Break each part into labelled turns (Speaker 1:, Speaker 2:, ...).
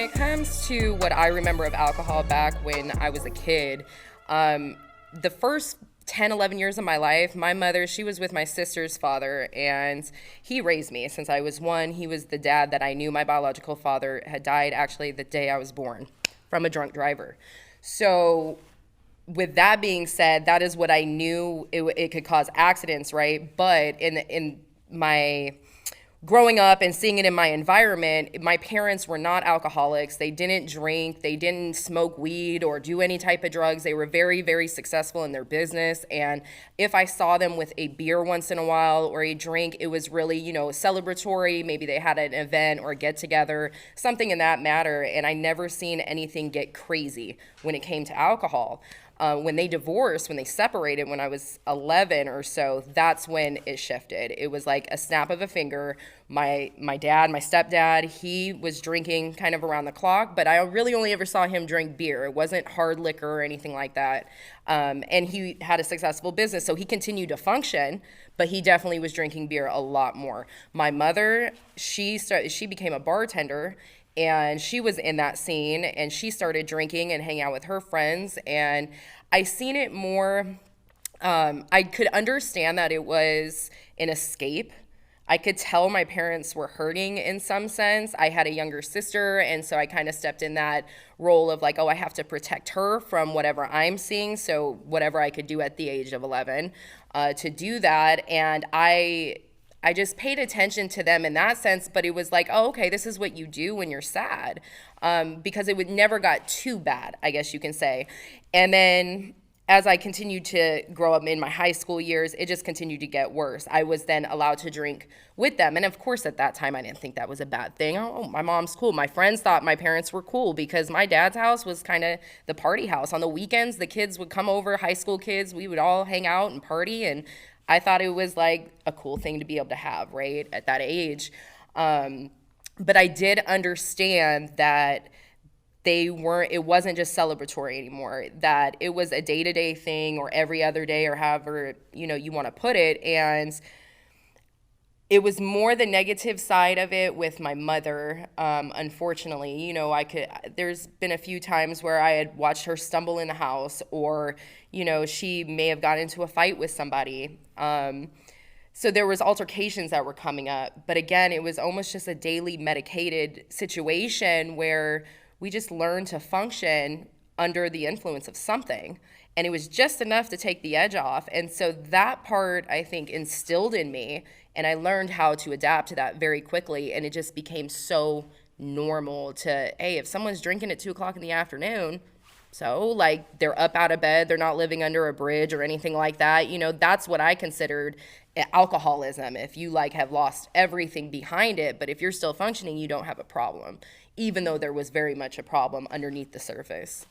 Speaker 1: when it comes to what I remember of alcohol back when I was a kid, the first 10, 11 years of my life, my mother, she was with my sister's father, and he raised me since I was one. He was the dad that I knew. My biological father had died actually the day I was born from a drunk driver. So with that being said, that is what I knew. It could cause accidents, right? But in my growing up and seeing it in my environment, my parents were not alcoholics. They didn't drink. They didn't smoke weed or do any type of drugs. They were very, very successful in their business. And if I saw them with a beer once in a while or a drink, it was really, celebratory. Maybe they had an event or a get together, something in that matter. And I never seen anything get crazy when it came to alcohol. When they divorced, when they separated, when I was 11 or so, that's when it shifted. It was like a snap of a finger. My dad, my stepdad, he was drinking kind of around the clock, but I really only ever saw him drink beer. It wasn't hard liquor or anything like that. And he had a successful business, so he continued to function, but he definitely was drinking beer a lot more. My mother, she became a bartender, and she was in that scene, and she started drinking and hanging out with her friends, and I seen it more. I could understand that it was an escape. I could tell my parents were hurting in some sense. I had a younger sister, and so I kind of stepped in that role of like, oh, I have to protect her from whatever I'm seeing, so whatever I could do at the age of 11 to do that, and I just paid attention to them in that sense, but it was like, oh, okay, this is what you do when you're sad, because it would never got too bad, I guess you can say. And then as I continued to grow up in my high school years, it just continued to get worse. I was then allowed to drink with them. And of course, at that time, I didn't think that was a bad thing. Oh, my mom's cool. My friends thought my parents were cool because my dad's house was kind of the party house. On the weekends, the kids would come over, high school kids, we would all hang out and party, and I thought it was like a cool thing to be able to have, right, at that age. But I did understand that it wasn't just celebratory anymore, that it was a day-to-day thing or every other day or however, you want to put it. And it was more the negative side of it with my mother, unfortunately. There's been a few times where I had watched her stumble in the house, or, she may have gotten into a fight with somebody. So there was altercations that were coming up. But again, it was almost just a daily medicated situation where we just learned to function under the influence of something. And it was just enough to take the edge off. And so that part, I think, instilled in me, and I learned how to adapt to that very quickly. And it just became so normal to, hey, if someone's drinking at 2 o'clock in the afternoon, so like they're up out of bed, they're not living under a bridge or anything like that. That's what I considered alcoholism. If you have lost everything behind it, but if you're still functioning, you don't have a problem, even though there was very much a problem underneath the surface.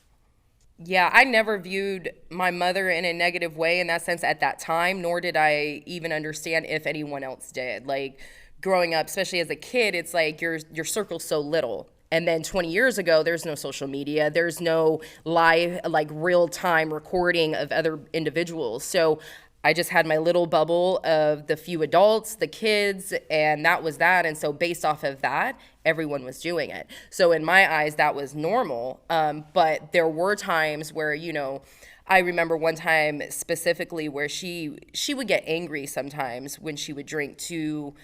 Speaker 1: Yeah, I never viewed my mother in a negative way in that sense at that time, nor did I even understand if anyone else did. Like growing up, especially as a kid, it's like your circle's so little. And then 20 years ago, there's no social media. There's no live, real-time recording of other individuals. So I just had my little bubble of the few adults, the kids, and that was that. And so based off of that, everyone was doing it. So in my eyes, that was normal. But there were times where, I remember one time specifically where she would get angry sometimes when she would drink to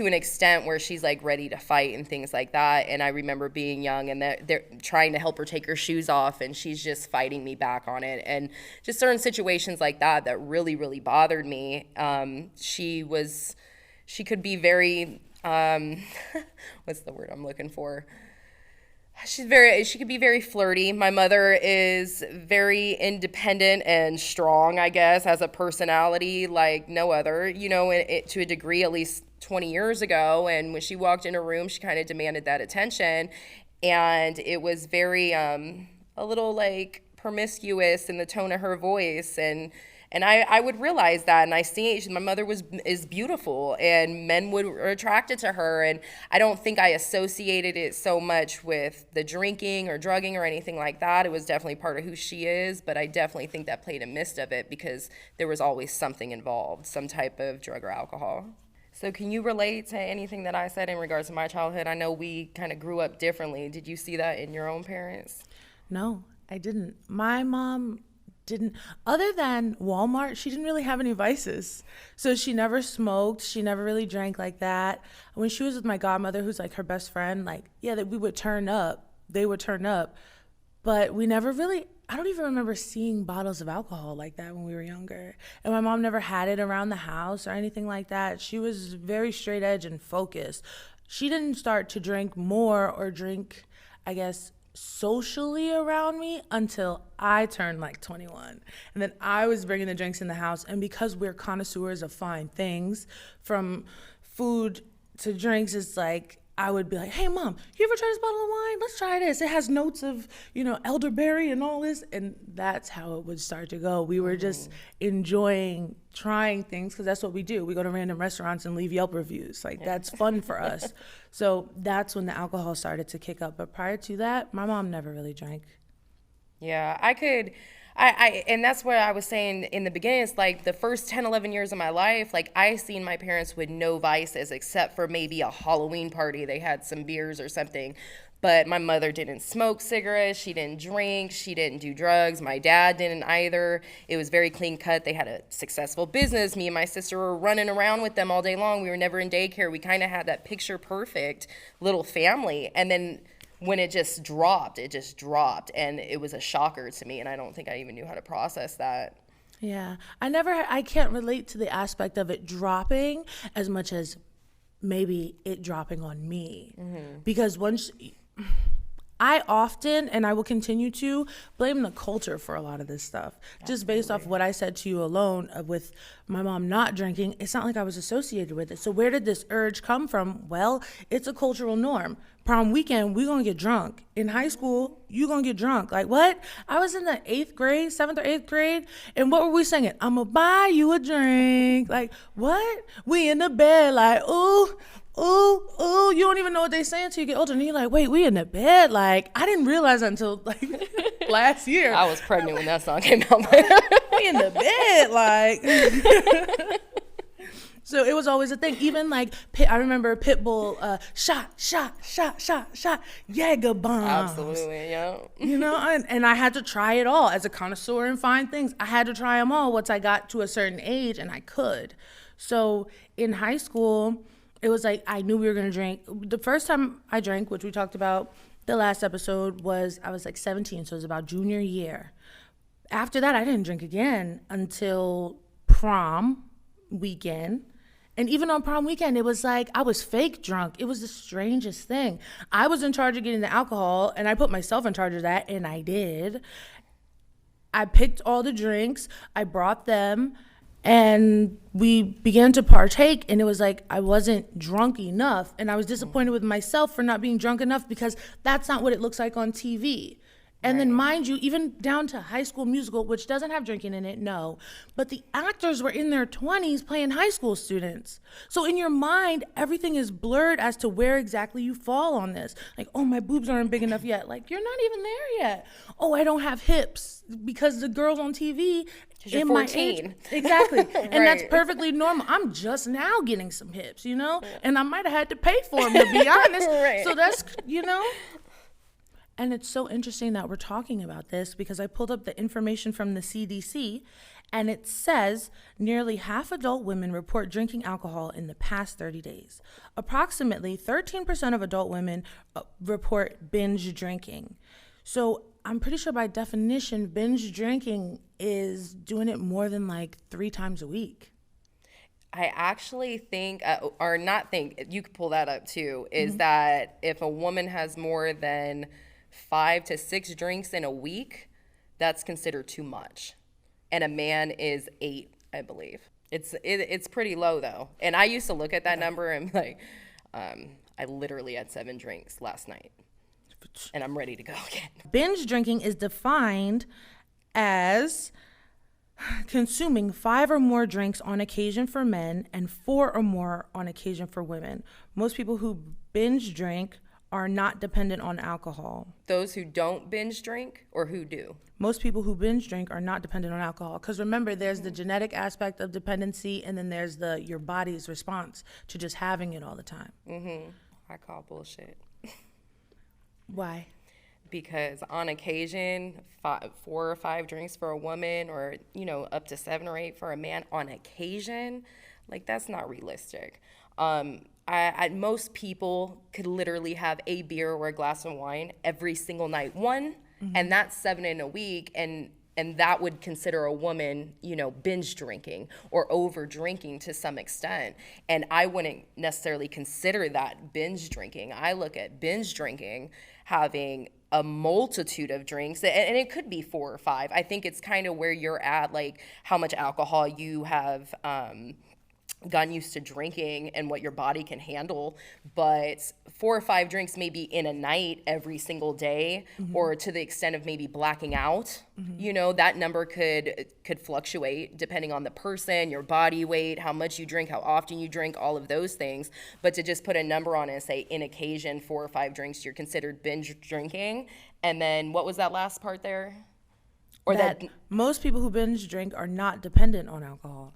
Speaker 1: an extent where she's ready to fight and things like that. And I remember being young and they're trying to help her take her shoes off, and she's just fighting me back on it. And just certain situations like that really, really bothered me. She could be very, what's the word I'm looking for? She could be very flirty. My mother is very independent and strong, I guess, as a personality like no other, to a degree, at least 20 years ago. And when she walked in a room, she kind of demanded that attention. And it was very, a little promiscuous in the tone of her voice. And I would realize that, and I see my mother is beautiful, and men were attracted to her, and I don't think I associated it so much with the drinking or drugging or anything like that. It was definitely part of who she is, but I definitely think that played a midst of it because there was always something involved, some type of drug or alcohol. So can you relate to anything that I said in regards to my childhood? I know we kind of grew up differently. Did you see that in your own parents?
Speaker 2: No, I didn't. My mom didn't, other than Walmart, she didn't really have any vices. So she never smoked. She never really drank like that. When she was with my godmother, who's like her best friend, like, yeah, that we would turn up. They would turn up. But we never really, I don't even remember seeing bottles of alcohol like that when we were younger. And my mom never had it around the house or anything like that. She was very straight edge and focused. She didn't start to drink more or drink, I guess, socially around me until I turned like 21. And then I was bringing the drinks in the house. And because we're connoisseurs of fine things, from food to drinks, it's like I would be like, hey, Mom, you ever try this bottle of wine? Let's try this. It has notes of, elderberry and all this. And that's how it would start to go. We were just enjoying trying things because that's what we do. We go to random restaurants and leave Yelp reviews. Like, that's fun for us. So that's when the alcohol started to kick up. But prior to that, my mom never really drank.
Speaker 1: Yeah, and that's what I was saying in the beginning. It's like the first 10, 11 years of my life, like I seen my parents with no vices except for maybe a Halloween party. They had some beers or something. But my mother didn't smoke cigarettes. She didn't drink. She didn't do drugs. My dad didn't either. It was very clean cut. They had a successful business. Me and my sister were running around with them all day long. We were never in daycare. We kind of had that picture perfect little family. And then when it just dropped, and it was a shocker to me, and I don't think I even knew how to process that.
Speaker 2: Yeah, I can't relate to the aspect of it dropping as much as maybe it dropping on me. Because once I often, and I will continue to, blame the culture for a lot of this stuff. Just based off what I said to you alone with my mom not drinking, it's not like I was associated with it. So where did this urge come from? Well, it's a cultural norm. Prom weekend, we gonna get drunk. In high school, you gonna get drunk. Like, what? I was in the 8th grade, 7th or 8th grade, and what were we singing? I'ma buy you a drink. Like, what? We in the bed like, ooh, ooh, ooh. You don't even know what they saying until you get older. And you're like, wait, we in the bed? Like, I didn't realize that until like last year.
Speaker 1: I was pregnant when that song came out.
Speaker 2: We in the bed, like. So it was always a thing. Even like, I remember Pitbull, shot, Jaeger bombs.
Speaker 1: Absolutely, yeah.
Speaker 2: And I had to try it all. As a connoisseur in fine things, I had to try them all once I got to a certain age, and I could. So in high school, it was like I knew we were going to drink. The first time I drank, which we talked about the last episode, I was like 17, so it was about junior year. After that, I didn't drink again until prom weekend. And even on prom weekend, it was like I was fake drunk. It was the strangest thing. I was in charge of getting the alcohol, and I put myself in charge of that, and I did. I picked all the drinks. I brought them, and we began to partake, and it was like I wasn't drunk enough, and I was disappointed with myself for not being drunk enough because that's not what it looks like on TV. And then, mind you, even down to High School Musical, which doesn't have drinking in it, no. But the actors were in their 20s playing high school students. So in your mind, everything is blurred as to where exactly you fall on this. Like, oh, my boobs aren't big enough yet. Like, you're not even there yet. Oh, I don't have hips because the girls on TV
Speaker 1: in my age.
Speaker 2: Exactly. And that's perfectly normal. I'm just now getting some hips, And I might have had to pay for them, to be honest. So that's, And it's so interesting that we're talking about this because I pulled up the information from the CDC, and it says nearly half adult women report drinking alcohol in the past 30 days. Approximately 13% of adult women report binge drinking. So I'm pretty sure by definition, binge drinking is doing it more than like 3 times a week.
Speaker 1: I actually think, or not think, you could pull that up too, is that if a woman has more than 5 to 6 drinks in a week, that's considered too much. And a man is 8, I believe. It's pretty low though. And I used to look at that number and be like, I literally had 7 drinks last night. And I'm ready to go again.
Speaker 2: Binge drinking is defined as consuming 5 or more drinks on occasion for men and 4 or more on occasion for women. Most people who binge drink are not dependent on alcohol.
Speaker 1: Those who don't binge drink or who do?
Speaker 2: Most people who binge drink are not dependent on alcohol. Because remember, there's the genetic aspect of dependency, and then there's your body's response to just having it all the time.
Speaker 1: I call bullshit.
Speaker 2: Why?
Speaker 1: Because on occasion, 4 or 5 drinks for a woman, or up to 7 or 8 for a man on occasion, like that's not realistic. Most people could literally have a beer or a glass of wine every single night, and that's 7 in a week, and that would consider a woman, binge drinking or over drinking to some extent. And I wouldn't necessarily consider that binge drinking. I look at binge drinking having a multitude of drinks, and it could be 4 or 5. I think it's kind of where you're at, like how much alcohol you have gotten used to drinking and what your body can handle. But 4 or 5 drinks maybe in a night every single day, or to the extent of maybe blacking out, that number could fluctuate depending on the person, your body weight, how much you drink, how often you drink, all of those things. But to just put a number on it and say in occasion 4 or 5 drinks, you're considered binge drinking. And then what was that last part there? Or that
Speaker 2: most people who binge drink are not dependent on alcohol.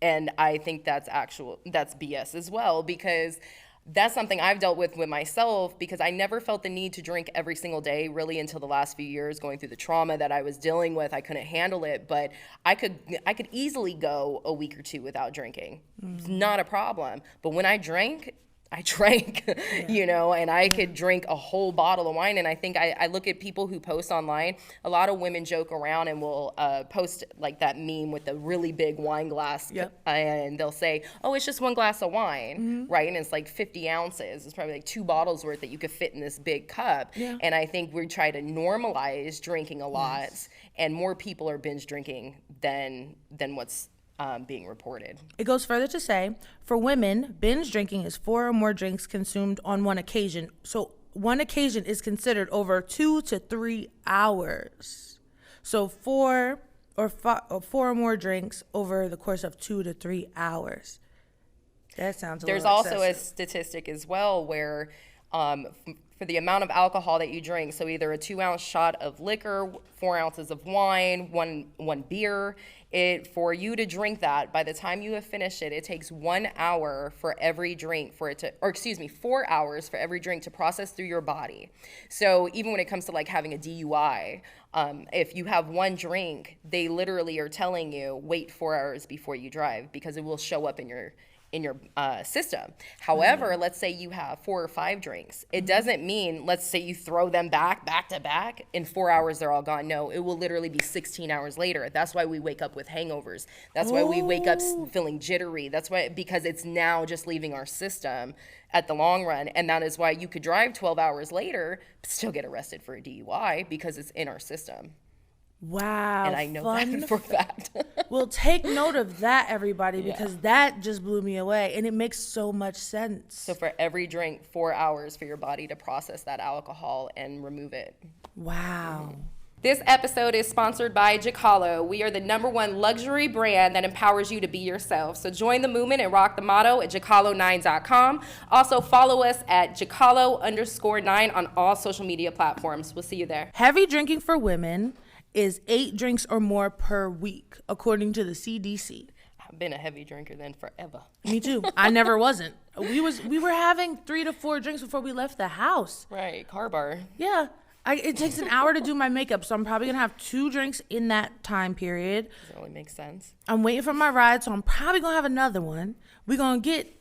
Speaker 1: And I think that's BS as well, because that's something I've dealt with myself, because I never felt the need to drink every single day really until the last few years, going through the trauma that I was dealing with. I couldn't handle it, but I could easily go a week or 2 without drinking. It's not a problem. But when I drank, and I could drink a whole bottle of wine. And I think I look at people who post online. A lot of women joke around and will post like that meme with the really big wine glass. And they'll say, oh, it's just 1 glass of wine, right? And it's like 50 ounces. It's probably like 2 bottles worth that you could fit in this big cup. And I think we try to normalize drinking a lot, and more people are binge drinking than what's being reported.
Speaker 2: It goes further to say, for women, binge drinking is 4 or more drinks consumed on one occasion. So one occasion is considered over 2 to 3 hours. So 4 or more drinks over the course of 2 to 3 hours. That sounds a
Speaker 1: There's
Speaker 2: little
Speaker 1: also
Speaker 2: excessive.
Speaker 1: a statistic as well where for the amount of alcohol that you drink, so either a 2-ounce shot of liquor, 4 ounces of wine, one beer, for you to drink that, by the time you have finished it, it takes 1 hour for every drink 4 hours for every drink to process through your body. So even when it comes to like having a DUI, if you have 1 drink, they literally are telling you wait 4 hours before you drive, because it will show up in your system. However, let's say you have 4 or 5 drinks. It doesn't mean, let's say you throw them back to back, in 4 hours they're all gone. No, it will literally be 16 hours later. That's why we wake up with hangovers. That's why we wake up feeling jittery. That's why, because it's now just leaving our system at the long run. And that is why you could drive 12 hours later, but still get arrested for a DUI, because it's in our system.
Speaker 2: Wow.
Speaker 1: And I know that for a fact.
Speaker 2: Well, take note of that, everybody, because that just blew me away, and it makes so much sense.
Speaker 1: So for every drink, 4 hours for your body to process that alcohol and remove it.
Speaker 2: Wow.
Speaker 1: This episode is sponsored by Jacalo. We are the #1 luxury brand that empowers you to be yourself. So join the movement and rock the motto at jacalo9.com. Also follow us at jacalo_9 on all social media platforms. We'll see you there.
Speaker 2: Heavy drinking for women is 8 drinks or more per week, according to the CDC.
Speaker 1: I've been a heavy drinker then forever.
Speaker 2: Me too. I never wasn't. We were having 3 to 4 drinks before we left the house.
Speaker 1: Right, car bar.
Speaker 2: Yeah. It takes an hour to do my makeup, so I'm probably going to have 2 drinks in that time period.
Speaker 1: That only makes sense.
Speaker 2: I'm waiting for my ride, so I'm probably going to have another one. We're going to get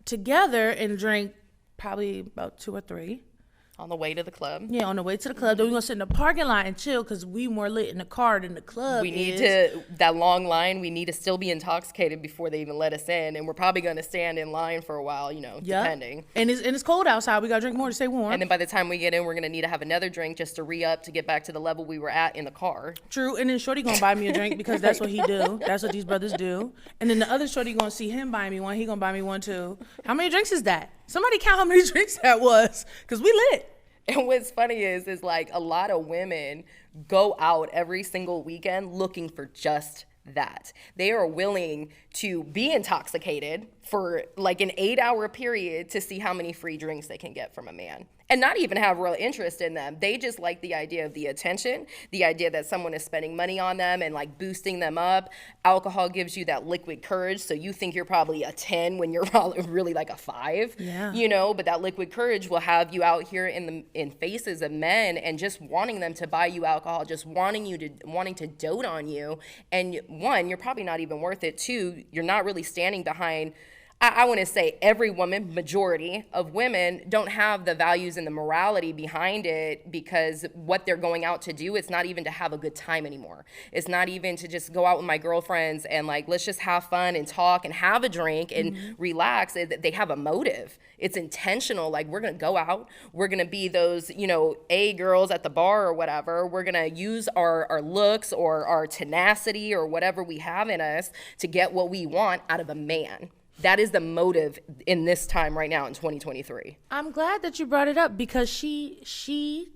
Speaker 2: together and drink probably about 2 or 3.
Speaker 1: On the way to the club.
Speaker 2: Yeah, on the way to the club. Then we're going to sit in the parking lot and chill, because we more lit in the car than the club
Speaker 1: that long line, we need to still be intoxicated before they even let us in. And we're probably going to stand in line for a while, depending.
Speaker 2: And it's cold outside. We got to drink more to stay warm.
Speaker 1: And then by the time we get in, we're going to need to have another drink just to re-up to get back to the level we were at in the car.
Speaker 2: True. And then Shorty going to buy me a drink, because that's what he do. That's what these brothers do. And then the other Shorty going to see him buy me one. He going to buy me one too. How many drinks is that? Somebody count how many drinks that was, because we lit.
Speaker 1: And what's funny is like a lot of women go out every single weekend looking for just that. They are willing to be intoxicated for like an 8-hour period to see how many free drinks they can get from a man. and not even have real interest in them. They just like the idea of the attention, the idea that someone is spending money on them and like boosting them up. Alcohol gives you that liquid courage, so you think you're probably a 10 when you're probably really like a 5.
Speaker 2: Yeah.
Speaker 1: You know, but that liquid courage will have you out here in faces of men and just wanting them to buy you alcohol, just wanting to dote on you. And one, you're probably not even worth it. Two, you're not really standing behind. I want to say every woman, majority of women don't have the values and the morality behind it, because what they're going out to do, it's not even to have a good time anymore. It's not even to just go out with my girlfriends and like, let's just have fun and talk and have a drink and relax. They have a motive. It's intentional. Like, we're going to go out. We're going to be those, A girls at the bar or whatever. We're going to use our looks or our tenacity or whatever we have in us to get what we want out of a man. That is the motive in this time right now in 2023.
Speaker 2: I'm glad that you brought it up, because she,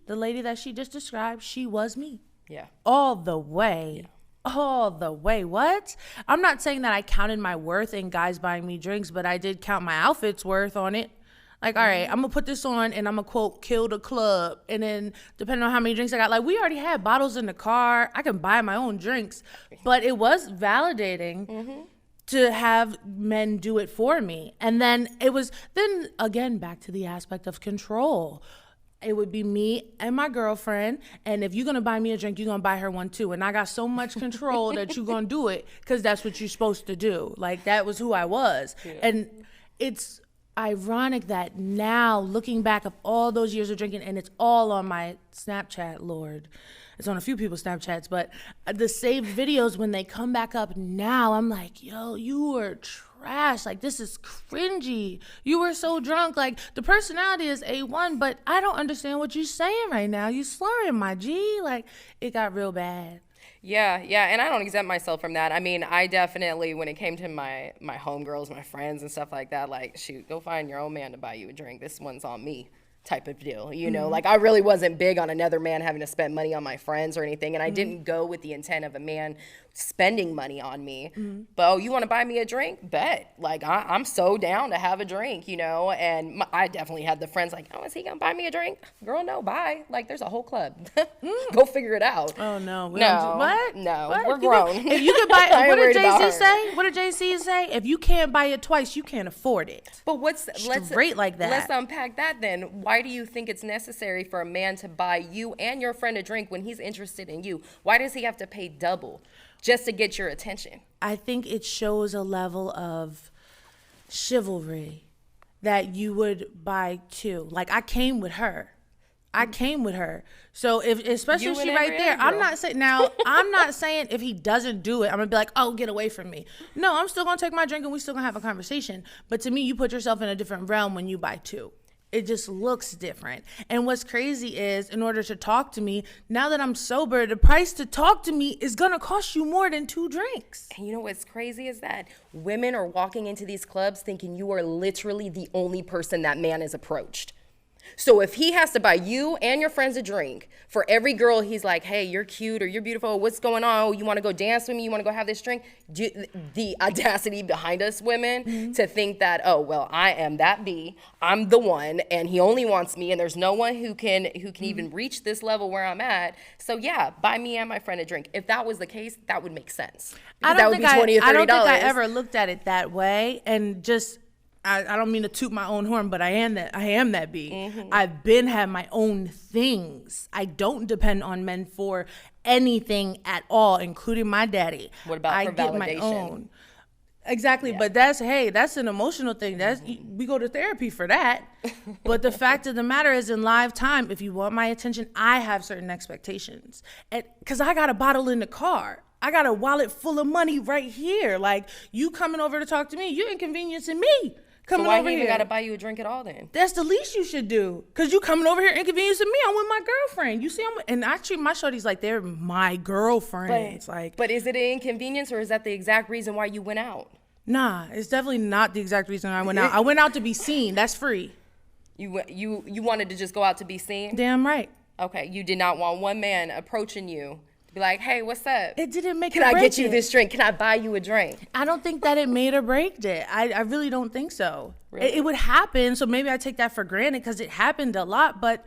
Speaker 2: the lady that she just described, she was me.
Speaker 1: Yeah.
Speaker 2: All the way. Yeah. All the way. What? I'm not saying that I counted my worth in guys buying me drinks, but I did count my outfit's worth on it. Like, all right, I'm going to put this on and I'm going to, quote, kill the club. And then depending on how many drinks I got, like, we already had bottles in the car. I can buy my own drinks. But it was validating to have men do it for me. And then it was, then again, back to the aspect of control. It would be me and my girlfriend, and if you're going to buy me a drink, you're going to buy her one too. And I got so much control that you're going to do it because that's what you're supposed to do. Like, that was who I was. Yeah. And it's ironic that now, looking back of all those years of drinking, and it's all on my Snapchat, Lord. It's on a few people's Snapchats, but the saved videos, when they come back up now, I'm like, yo, you were trash. Like, this is cringy. You were so drunk. Like, the personality is A1, but I don't understand what you're saying right now. You slurring, my G. Like, it got real bad.
Speaker 1: Yeah, and I don't exempt myself from that. I mean, I definitely, when it came to my homegirls, my friends and stuff like that, like, shoot, go find your own man to buy you a drink. This one's on me. Type of deal, like, I really wasn't big on another man having to spend money on my friends or anything, and I didn't go with the intent of a man spending money on me. But, oh, you want to buy me a drink? Bet. Like, I'm so down to have a drink, and I definitely had the friends like, oh, is he gonna buy me a drink? Girl, no, bye. Like, there's a whole club. Go figure it out.
Speaker 2: Oh, no.
Speaker 1: What? No,
Speaker 2: what?
Speaker 1: We're grown.
Speaker 2: If you could buy, what did Jay-Z say? What did Jay-Z say? If you can't buy it twice, you can't afford it.
Speaker 1: But
Speaker 2: straight like that.
Speaker 1: Let's unpack that then. Why do you think it's necessary for a man to buy you and your friend a drink when he's interested in you? Why does he have to pay double just to get your attention?
Speaker 2: I think it shows a level of chivalry that you would buy too. Like, I came with her. So especially if she right there, I'm not saying if he doesn't do it, I'm gonna be like, oh, get away from me. No, I'm still gonna take my drink and we still gonna have a conversation. But to me, you put yourself in a different realm when you buy two. It just looks different. And what's crazy is, in order to talk to me, now that I'm sober, the price to talk to me is gonna cost you more than 2 drinks.
Speaker 1: And you know what's crazy is that women are walking into these clubs thinking you are literally the only person that man has approached. So if he has to buy you and your friends a drink, for every girl he's like, hey, you're cute or you're beautiful, what's going on? Oh, you want to go dance with me? You want to go have this drink? The audacity behind us women to think that, oh, well, I am that B, I'm the one, and he only wants me, and there's no one who can even reach this level where I'm at. So yeah, buy me and my friend a drink. If that was the case, that would make sense.
Speaker 2: I don't think I ever looked at it that way, and just, I don't mean to toot my own horn, but I am that B. I've been had my own things. I don't depend on men for anything at all, including my daddy.
Speaker 1: What about for validation?
Speaker 2: My own. Exactly, yeah. But that's an emotional thing. We go to therapy for that. But the fact of the matter is, in live time, if you want my attention, I have certain expectations. Because I got a bottle in the car. I got a wallet full of money right here. Like, you coming over to talk to me, you're inconveniencing me.
Speaker 1: So why he even got to buy you a drink at all then?
Speaker 2: That's the least you should do. Because you coming over here inconveniencing me. I'm with my girlfriend. You see, and I treat my shorties like they're my girlfriends.
Speaker 1: But is it an inconvenience, or is that the exact reason why you went out?
Speaker 2: Nah, it's definitely not the exact reason I went out. I went out to be seen. That's free.
Speaker 1: You wanted to just go out to be seen?
Speaker 2: Damn right.
Speaker 1: Okay, you did not want one man approaching you Be like, hey, what's up?
Speaker 2: It didn't make
Speaker 1: Can
Speaker 2: or
Speaker 1: I
Speaker 2: break
Speaker 1: get you
Speaker 2: it.
Speaker 1: this drink? Can I buy you a drink?
Speaker 2: I don't think that it made or break it. I really don't think so.
Speaker 1: Really?
Speaker 2: It would happen, so maybe I take that for granted because it happened a lot, but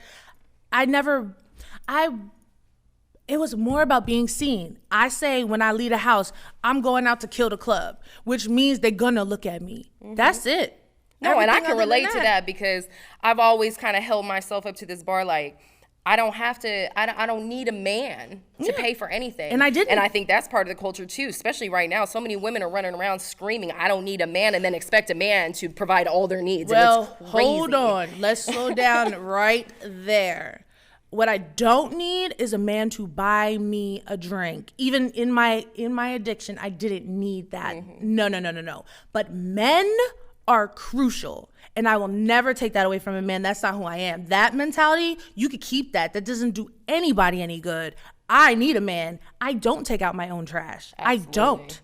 Speaker 2: it was more about being seen. I say when I leave the house, I'm going out to kill the club, which means they're gonna look at me. That's it.
Speaker 1: No, and I
Speaker 2: Everything
Speaker 1: can
Speaker 2: other than
Speaker 1: relate to that because I've always kind of held myself up to this bar like, I don't need a man to pay for anything.
Speaker 2: And I didn't.
Speaker 1: And I think that's part of the culture too, especially right now. So many women are running around screaming, I don't need a man, and then expect a man to provide all their needs.
Speaker 2: Well,
Speaker 1: and it's crazy.
Speaker 2: hold on. Let's slow down right there. What I don't need is a man to buy me a drink. Even in my addiction, I didn't need that. No. But men are crucial. And I will never take that away from a man. That's not who I am. That mentality, you could keep that. That doesn't do anybody any good. I need a man. I don't take out my own trash.
Speaker 1: Absolutely.
Speaker 2: I don't.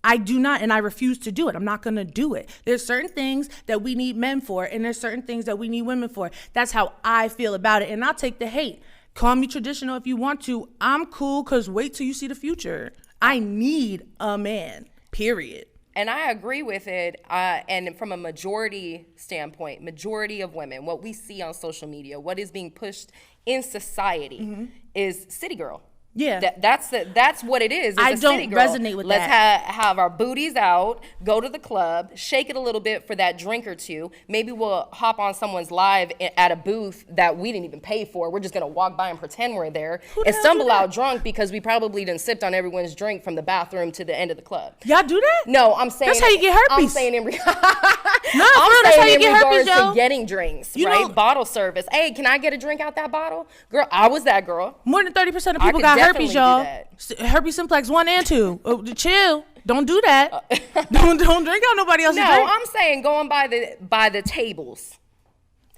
Speaker 2: I do not, and I refuse to do it. I'm not going to do it. There's certain things that we need men for, and there's certain things that we need women for. That's how I feel about it, and I'll take the hate. Call me traditional if you want to. I'm cool, because wait till you see the future. I need a man, period.
Speaker 1: And I agree with it. And from a majority standpoint, majority of women, what we see on social media, what is being pushed in society is city girl.
Speaker 2: Yeah.
Speaker 1: That's what it is. It's
Speaker 2: I
Speaker 1: a
Speaker 2: don't
Speaker 1: city girl.
Speaker 2: resonate with
Speaker 1: Let's
Speaker 2: that.
Speaker 1: have our booties out, go to the club, shake it a little bit for that drink or two. Maybe we'll hop on someone's live at a booth that we didn't even pay for. We're just going to walk by and pretend we're there and stumble out drunk because we probably done sipped on everyone's drink from the bathroom to the end of the club.
Speaker 2: Y'all do that?
Speaker 1: No, I'm saying
Speaker 2: That's how you get herpes.
Speaker 1: I'm saying in
Speaker 2: No, for real, that's how you get herpes,
Speaker 1: regards
Speaker 2: yo.
Speaker 1: to getting drinks,
Speaker 2: You
Speaker 1: right?
Speaker 2: know-
Speaker 1: Bottle service. Hey, can I get a drink out that bottle? Girl, I was that girl.
Speaker 2: More than 30% of
Speaker 1: I
Speaker 2: people
Speaker 1: could
Speaker 2: got
Speaker 1: definitely
Speaker 2: herpes,
Speaker 1: do
Speaker 2: y'all.
Speaker 1: that.
Speaker 2: Herpes simplex 1 and 2. Chill. Don't do that. Don't drink out nobody else's
Speaker 1: No,
Speaker 2: drink.
Speaker 1: I'm saying going by the tables.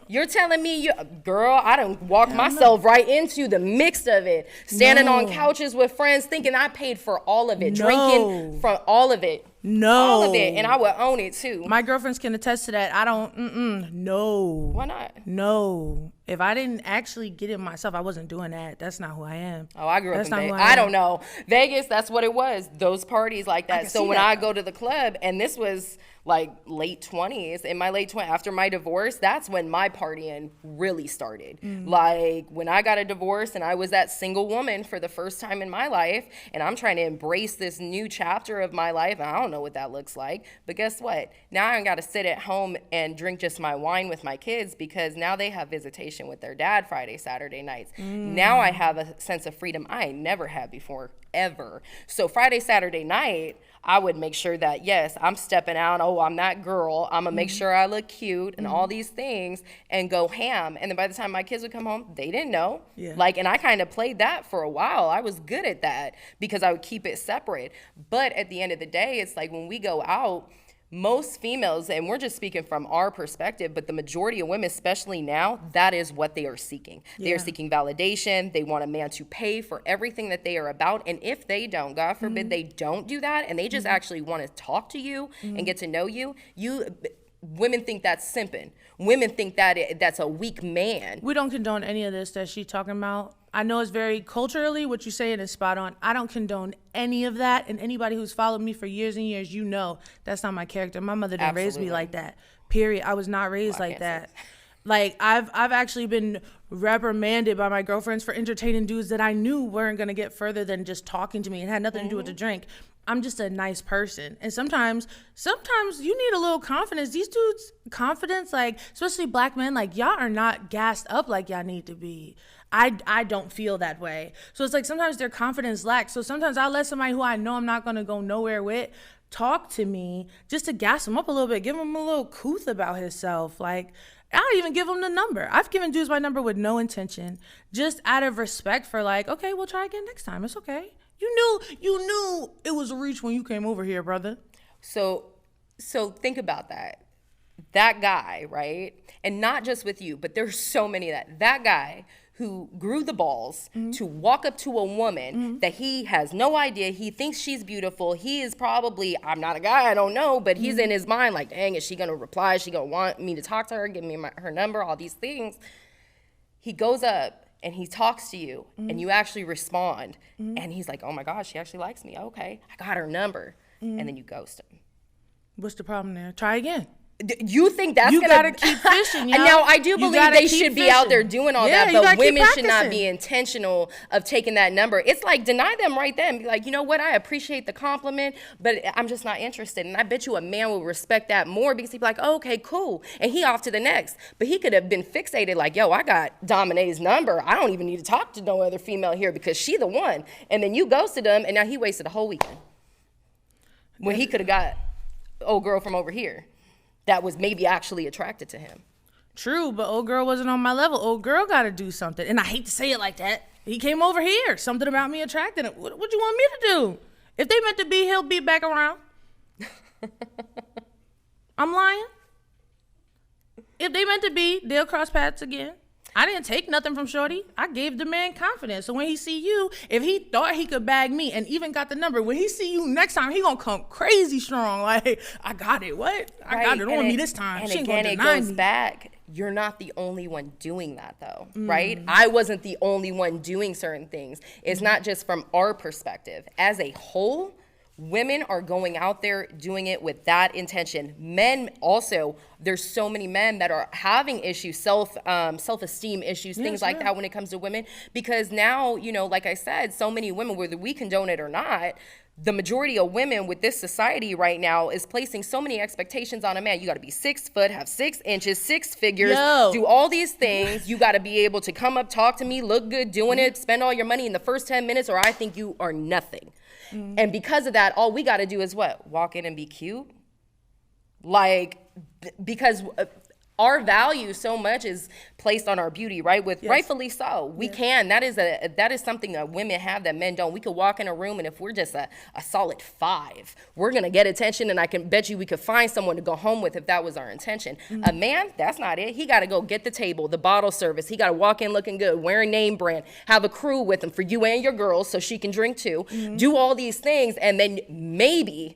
Speaker 1: You're telling me, girl, I done walked myself right into the mix of it. Standing on couches with friends thinking I paid for all of it.
Speaker 2: No.
Speaker 1: Drinking from all of it.
Speaker 2: No.
Speaker 1: All of it. And I would own it too.
Speaker 2: My girlfriends can attest to that. I don't, no.
Speaker 1: Why not?
Speaker 2: No. If I didn't actually get it myself, I wasn't doing that. That's not who I am.
Speaker 1: Oh, I grew up
Speaker 2: That's
Speaker 1: in
Speaker 2: not
Speaker 1: Vegas.
Speaker 2: who I am.
Speaker 1: I don't know. Vegas, that's what it was. Those parties like that. So
Speaker 2: see
Speaker 1: when
Speaker 2: that,
Speaker 1: I go to the club, and this was like late 20s, in my late 20s, after my divorce, that's when my partying really started. Like when I got a divorce and I was that single woman for the first time in my life, and I'm trying to embrace this new chapter of my life. And I don't know what that looks like. But guess what? Now I got to sit at home and drink just my wine with my kids because now they have visitation with their dad Friday, Saturday nights. Now I have a sense of freedom I never had before, ever. So Friday, Saturday night, I would make sure that, yes, I'm stepping out. Oh, I'm that girl. I'm going to make sure I look cute and all these things and go ham. And then by the time my kids would come home, they didn't know.
Speaker 2: Yeah.
Speaker 1: Like, and I kind of played that for a while. I was good at that because I would keep it separate. But at the end of the day, it's like when we go out, most females, and we're just speaking from our perspective, but the majority of women, especially now, that is what they are seeking. They are seeking validation. They want a man to pay for everything that they are about. And if they don't, God forbid they don't do that, and they just actually want to talk to you and get to know you, women think that's simping. Women think that that's a weak man.
Speaker 2: We don't condone any of this that she's talking about. I know it's very culturally, what you're saying is spot on. I don't condone any of that. And anybody who's followed me for years and years, you know that's not my character. My mother didn't raise me
Speaker 1: Absolutely.
Speaker 2: like that. Period. I was not raised like
Speaker 1: can't
Speaker 2: that. Like I've actually been reprimanded by my girlfriends for entertaining dudes that I knew weren't gonna get further than just talking to me and had nothing to do with the drink. I'm just a nice person. And sometimes you need a little confidence. These dudes, confidence, like, especially black men, like, y'all are not gassed up like y'all need to be. I don't feel that way. So it's like sometimes their confidence lacks. So sometimes I'll let somebody who I know I'm not going to go nowhere with talk to me just to gas him up a little bit, give him a little couth about himself. Like, I don't even give him the number. I've given dudes my number with no intention, just out of respect for like, okay, we'll try again next time. It's okay. You knew it was a reach when you came over here, brother.
Speaker 1: So think about that. That guy, right? And not just with you, but there's so many of that guy who grew the balls to walk up to a woman that he has no idea. He thinks she's beautiful. He is probably, I'm not a guy, I don't know, but he's in his mind like, dang, is she going to reply? Is she going to want me to talk to her, give me her number, all these things. He goes up. and he talks to you and you actually respond and he's like, oh my gosh, she actually likes me. Okay, I got her number. And then you ghost him.
Speaker 2: What's the problem there? Try again.
Speaker 1: You think that's
Speaker 2: You
Speaker 1: gonna
Speaker 2: gotta keep fishing, yo.
Speaker 1: And now I do
Speaker 2: You
Speaker 1: believe
Speaker 2: gotta
Speaker 1: they
Speaker 2: keep
Speaker 1: should be out there
Speaker 2: fishing.
Speaker 1: doing all
Speaker 2: Yeah,
Speaker 1: that,
Speaker 2: you
Speaker 1: but
Speaker 2: gotta keep
Speaker 1: women should not
Speaker 2: practicing.
Speaker 1: be intentional of taking that number. It's like, deny them right then. Be like, you know what? I appreciate the compliment, but I'm just not interested. And I bet you a man will respect that more because he'd be like, oh, okay, cool. And he off to the next. But he could have been fixated like, yo, I got Domine's number. I don't even need to talk to no other female here because she the one. And then you ghosted him, and now he wasted a whole weekend when he could have got old girl from over here that was maybe actually attracted to him.
Speaker 2: True, but old girl wasn't on my level. Old girl got to do something. And I hate to say it like that. He came over here. Something about me attracted him. What you want me to do? If they meant to be, he'll be back around. I'm lying. If they meant to be, they'll cross paths again. I didn't take nothing from Shorty. I gave the man confidence. So when he see you, if he thought he could bag me and even got the number, when he see you next time, he gonna come crazy strong. Like, I got it. What? I got it on me this time.
Speaker 1: And
Speaker 2: She ain't
Speaker 1: again,
Speaker 2: gonna
Speaker 1: it
Speaker 2: deny
Speaker 1: goes
Speaker 2: me.
Speaker 1: back. You're not the only one doing that, though, right? I wasn't the only one doing certain things. It's not just from our perspective. As a whole, women are going out there doing it with that intention. Men also, there's so many men that are having issues, self-esteem issues, things like that when it comes to women. Because now, you know, like I said, so many women, whether we condone it or not, the majority of women with this society right now is placing so many expectations on a man. You got to be 6 foot, have 6 inches, 6 figures, do all these things. You got to be able to come up, talk to me, look good, doing it, spend all your money in the first 10 minutes, or I think you are nothing. And because of that, all we got to do is what? Walk in and be cute? Like, because our value so much is placed on our beauty, right? Rightfully so. We can. That is something that women have that men don't. We could walk in a room, and if we're just a solid 5, we're gonna get attention, and I can bet you we could find someone to go home with if that was our intention. A man, that's not it. He gotta go get the table, the bottle service. He gotta walk in looking good, wearing name brand, have a crew with him for you and your girls so she can drink too. Do all these things, and then maybe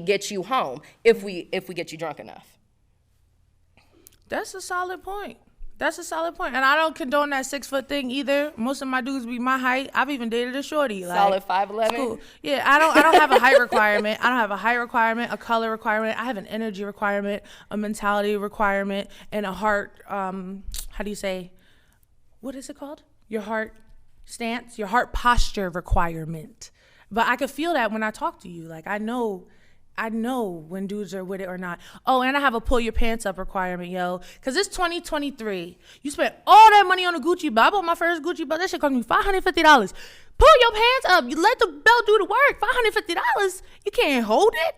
Speaker 1: get you home if we get you drunk enough.
Speaker 2: That's a solid point. And I don't condone that 6 foot thing either. Most of my dudes be my height. I've even dated a shorty. Like,
Speaker 1: solid 5'11".
Speaker 2: Cool. Yeah, I don't have a height requirement. I don't have a height requirement, a color requirement. I have an energy requirement, a mentality requirement, and a heart, how do you say, what is it called? Your heart stance, your heart posture requirement. But I could feel that when I talk to you. Like, I know when dudes are with it or not. Oh, and I have a pull your pants up requirement, yo. Because it's 2023. You spent all that money on a Gucci belt. I bought my first Gucci belt. That shit cost me $550. Pull your pants up. You let the belt do the work. $550. You can't hold it.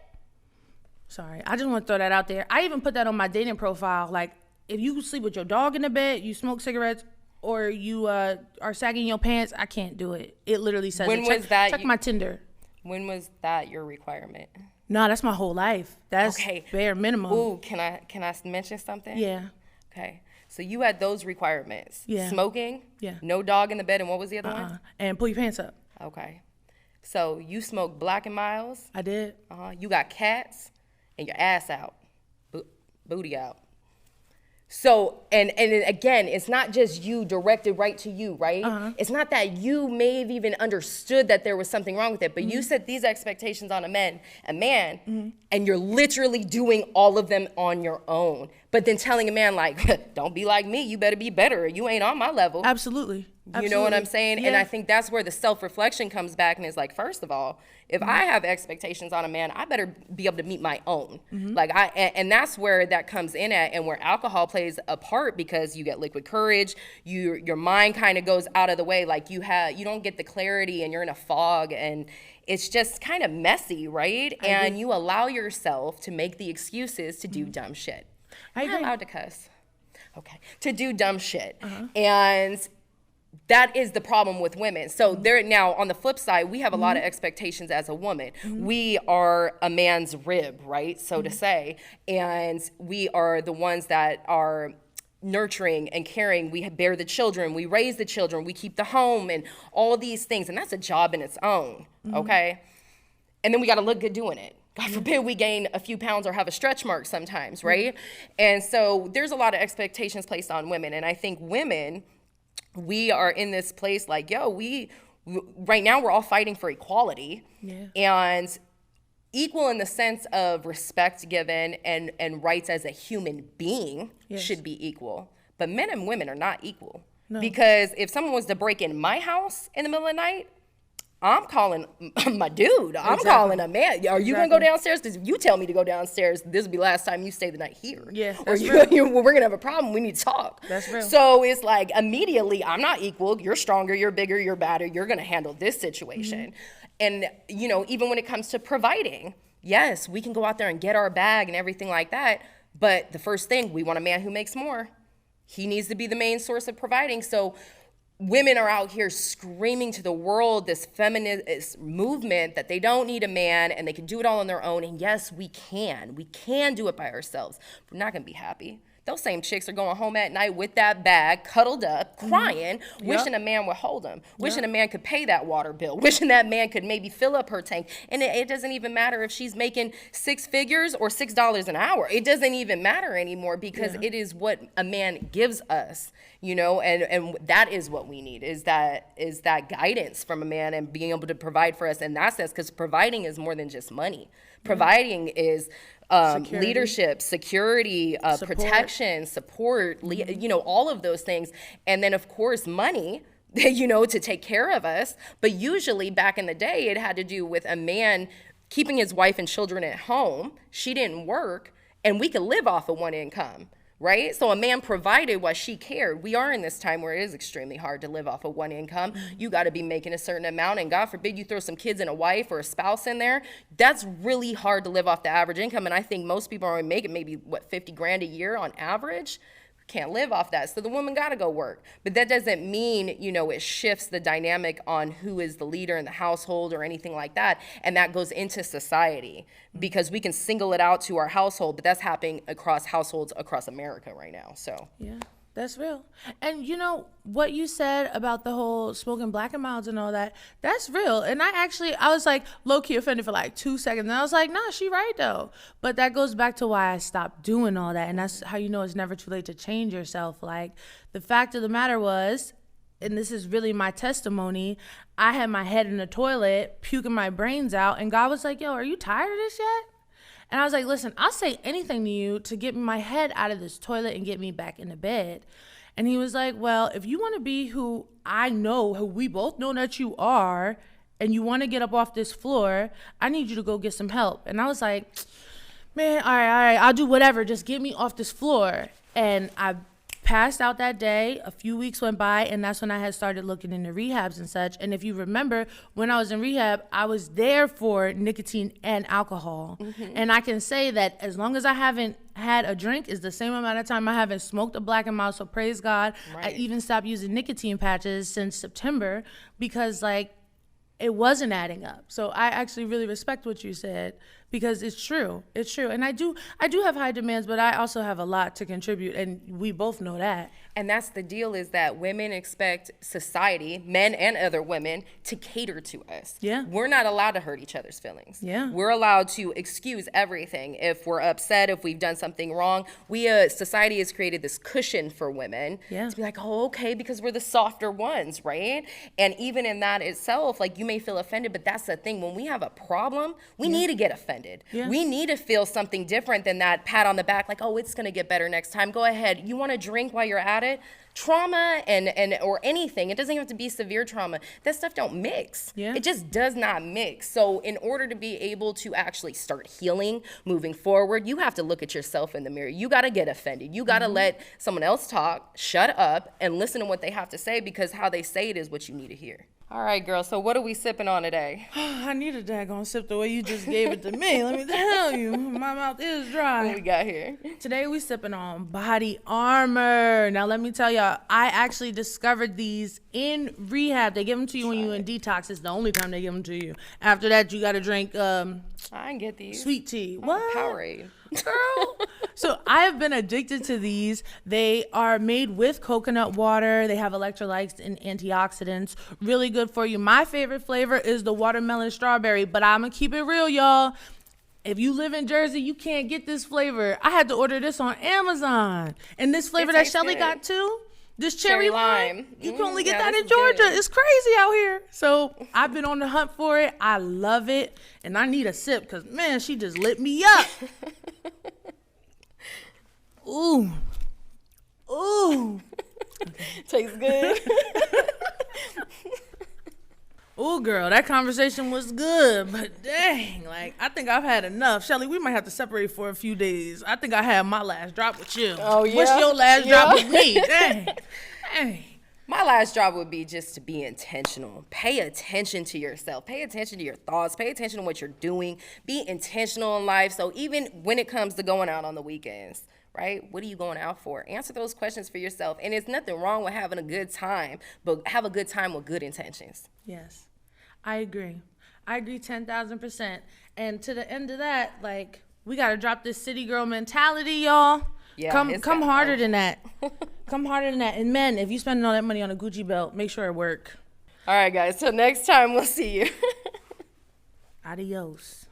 Speaker 2: Sorry, I just want to throw that out there. I even put that on my dating profile. Like, if you sleep with your dog in the bed, you smoke cigarettes, or you are sagging your pants, I can't do it. It literally says
Speaker 1: When
Speaker 2: it.
Speaker 1: was that
Speaker 2: Check my Tinder.
Speaker 1: When was that your requirement?
Speaker 2: No, that's my whole life. That's bare minimum.
Speaker 1: Ooh, can I mention something?
Speaker 2: Yeah.
Speaker 1: Okay. So you had those requirements.
Speaker 2: Yeah.
Speaker 1: Smoking.
Speaker 2: Yeah.
Speaker 1: No dog in the bed, and what was the other one?
Speaker 2: And pull your pants up.
Speaker 1: Okay. So you smoked Black and Miles.
Speaker 2: I did.
Speaker 1: You got cats, and your ass out, booty out. So, and again, it's not just you directed right to you, right? It's not that you may have even understood that there was something wrong with it, but you set these expectations on a man, and you're literally doing all of them on your own. But then telling a man like, don't be like me, you better be better, or you ain't on my level.
Speaker 2: Absolutely.
Speaker 1: You know what I'm saying?
Speaker 2: Yeah.
Speaker 1: And I think that's where the self-reflection comes back and is like, first of all, if I have expectations on a man, I better be able to meet my own. Like and that's where that comes in at, and where alcohol plays a part, because you get liquid courage, your mind kind of goes out of the way, like you don't get the clarity, and you're in a fog, and it's just kind of messy, right? And you allow yourself to make the excuses to do dumb shit. I'm not allowed to cuss. Okay. To do dumb shit. And that is the problem with women. So there now, on the flip side, we have a lot of expectations as a woman. We are a man's rib, right? So to say, and we are the ones that are nurturing and caring. We bear the children, we raise the children, we keep the home, and all these things. And that's a job in its own, okay? And then we got to look good doing it. God forbid we gain a few pounds or have a stretch mark sometimes, right? And so there's a lot of expectations placed on women. And I think women, we are in this place like, yo, right now we're all fighting for equality.
Speaker 2: Yeah.
Speaker 1: And equal in the sense of respect given and rights as a human being should be equal. But men and women are not equal. No. Because if someone was to break in my house in the middle of the night, I'm calling my dude. I'm calling a man. Are you going to go downstairs? Because if you tell me to go downstairs, this will be the last time you stay the night here.
Speaker 2: Yeah,
Speaker 1: or we're going to have a problem. We need to talk.
Speaker 2: That's real.
Speaker 1: So it's like immediately, I'm not equal. You're stronger, you're bigger, you're badder. You're going to handle this situation. And, you know, even when it comes to providing, yes, we can go out there and get our bag and everything like that. But the first thing, we want a man who makes more. He needs to be the main source of providing. So women are out here screaming to the world this feminist movement that they don't need a man and they can do it all on their own. And yes, we can. We can do it by ourselves. We're not going to be happy. Those same chicks are going home at night with that bag, cuddled up, crying, wishing a man would hold them, wishing a man could pay that water bill, wishing that man could maybe fill up her tank. And it doesn't even matter if she's making 6 figures or $6 an hour. It doesn't even matter anymore because it is what a man gives us, you know, and that is what we need is that guidance from a man and being able to provide for us in that sense, because providing is more than just money. Providing is leadership, security, protection, support, you know, all of those things. And then, of course, money, you know, to take care of us. But usually back in the day, it had to do with a man keeping his wife and children at home. She didn't work, and we could live off of one income. Right? So a man provided while she cared. We are in this time where it is extremely hard to live off of one income. You got to be making a certain amount, and God forbid you throw some kids and a wife or a spouse in there. That's really hard to live off the average income. And I think most people are making maybe, 50 grand a year on average. Can't live off that. So the woman got to go work. But that doesn't mean, you know, it shifts the dynamic on who is the leader in the household or anything like that. And that goes into society because we can single it out to our household, but that's happening across households across America right now. So
Speaker 2: yeah, that's real. And you know what you said about the whole smoking black and milds and all that, that's real. And I was like low-key offended for like 2 seconds. And I was like, nah, she right though. But that goes back to why I stopped doing all that. And that's how you know it's never too late to change yourself. Like the fact of the matter was, and this is really my testimony, I had my head in the toilet, puking my brains out. And God was like, yo, are you tired of this yet? And I was like, listen, I'll say anything to you to get my head out of this toilet and get me back into bed. And he was like, well, if you want to be who I know, who we both know that you are, and you want to get up off this floor, I need you to go get some help. And I was like, man, all right, I'll do whatever. Just get me off this floor. And I passed out that day. A few weeks went by, and that's when I had started looking into rehabs and such. And if you remember, when I was in rehab, I was there for nicotine and alcohol. And I can say that as long as I haven't had a drink is the same amount of time I haven't smoked a black and mild. So praise God. Right. I even stopped using nicotine patches since September because like it wasn't adding up. So I actually really respect what you said because it's true. It's true. And I do have high demands, but I also have a lot to contribute, and we both know that.
Speaker 1: And that's the deal, is that women expect society, men and other women, to cater to us.
Speaker 2: Yeah.
Speaker 1: We're not allowed to hurt each other's feelings.
Speaker 2: Yeah.
Speaker 1: We're allowed to excuse everything. If we're upset, if we've done something wrong, society has created this cushion for women to be like, oh, okay, because we're the softer ones, right? And even in that itself, like you may feel offended, but that's the thing. When we have a problem, we need to get offended. Yeah. We need to feel something different than that pat on the back, like, oh, it's going to get better next time. Go ahead. You want to drink while you're at it? Trauma and or anything, it doesn't have to be severe trauma. That stuff don't mix. Yeah. It just does not mix. So in order to be able to actually start healing, moving forward, you have to look at yourself in the mirror. You got to get offended. You got to let someone else talk, shut up, and listen to what they have to say, because how they say it is what you need to hear. All right, girl, so what are we sipping on today?
Speaker 2: I need a daggone sip the way you just gave it to me. Let me tell you, my mouth is dry.
Speaker 1: What we got here?
Speaker 2: Today we sipping on Body Armor. Now let me tell y'all, I actually discovered these in rehab. They give them to you when you're in detox. It's the only time they give them to you. After that, you got to drink
Speaker 1: I can get these.
Speaker 2: Sweet tea. What?
Speaker 1: Powerade.
Speaker 2: Girl. So I have been addicted to these. They are made with coconut water. They have electrolytes and antioxidants. Really good for you. My favorite flavor is the watermelon strawberry, but I'm going to keep it real, y'all. If you live in Jersey, you can't get this flavor. I had to order this on Amazon. And this flavor that Shelly got too, This cherry lime, you can only get that in Georgia.
Speaker 1: Good.
Speaker 2: It's crazy out here. So I've been on the hunt for it. I love it. And I need a sip because, man, she just lit me up. Ooh. Ooh.
Speaker 1: Tastes good.
Speaker 2: Ooh, girl, that conversation was good. But dang, like, I think I've had enough. Shelly, we might have to separate for a few days. I think I had my last drop with you.
Speaker 1: Oh, yeah?
Speaker 2: What's your last drop with me? Dang. Dang.
Speaker 1: My last drop would be just to be intentional. Pay attention to yourself. Pay attention to your thoughts. Pay attention to what you're doing. Be intentional in life. So even when it comes to going out on the weekends, right? What are you going out for? Answer those questions for yourself. And there's nothing wrong with having a good time, but have a good time with good intentions.
Speaker 2: Yes, I agree. I agree 10,000%. And to the end of that, like, we got to drop this city girl mentality, y'all.
Speaker 1: Yeah,
Speaker 2: come harder than that. Come harder than that. And men, if you spending all that money on a Gucci belt, make sure it work.
Speaker 1: All right, guys. Till next time, we'll see you.
Speaker 2: Adios.